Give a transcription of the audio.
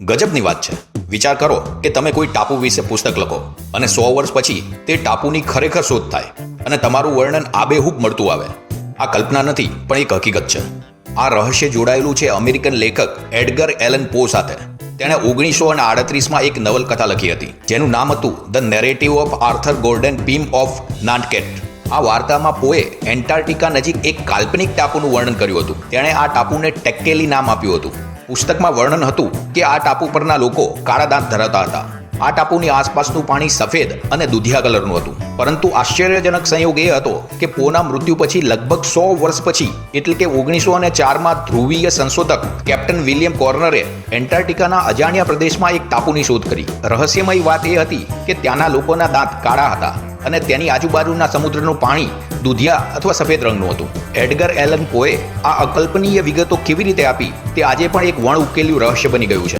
ગજબની વાત છે. વિચાર કરો કે તમે કોઈ ટાપુ વિશે પુસ્તક લખો અને 100 વર્ષ પછી તે ટાપુની ખરેખર શોધ થાય અને તમારું વર્ણન આબેહૂબ મળતું આવે. આ કલ્પના નથી પણ એક હકીકત છે. આ રહસ્ય જોડાયેલું છે અમેરિકન લેખક એડગર એલન પો સાથે. તેણે 1938માં એક નવલકથા લખી હતી જેનું નામ હતું the narrative of Arthur Gordon Pym of Nantucket. આ વાર્તામાં પોએ એન્ટાર્કટિકા નજીક એક કાલ્પનિક ટાપુનું વર્ણન કર્યું હતું. તેણે આ ટાપુને ટેક્કેલી નામ આપ્યું હતું. પુસ્તકમાં વર્ણન હતું કે આ ટાપુ પરના લોકો કાળા દાંત ધરાવતા હતા. આ ટાપુની આસપાસનું પાણી સફેદ અને દૂધિયા કલરનું હતું. પરંતુ આશ્ચર્યજનક સંયોગ એ હતો કે પોના મૃત્યુ પછી લગભગ 100 વર્ષ પછી એટલે કે 1904માં ધ્રુવીય સંશોધક કેપ્ટન વિલિયમ કોર્નરે એન્ટાર્કટિકાના અજાણ્યા પ્રદેશમાં એક ટાપુની શોધ કરી. રહસ્યમય વાત એ હતી કે ત્યાંના લોકોના દાંત કાળા હતા અને તેની આજુબાજુના સમુદ્રનું પાણી દૂધિયા અથવા સફેદ રંગનું હતું. એડગર એલન પોએ આ અકલ્પનીય વિગતો કેવી રીતે આપી તે આજે પણ એક વણ ઉકેલ્યું રહસ્ય બની ગયું છે.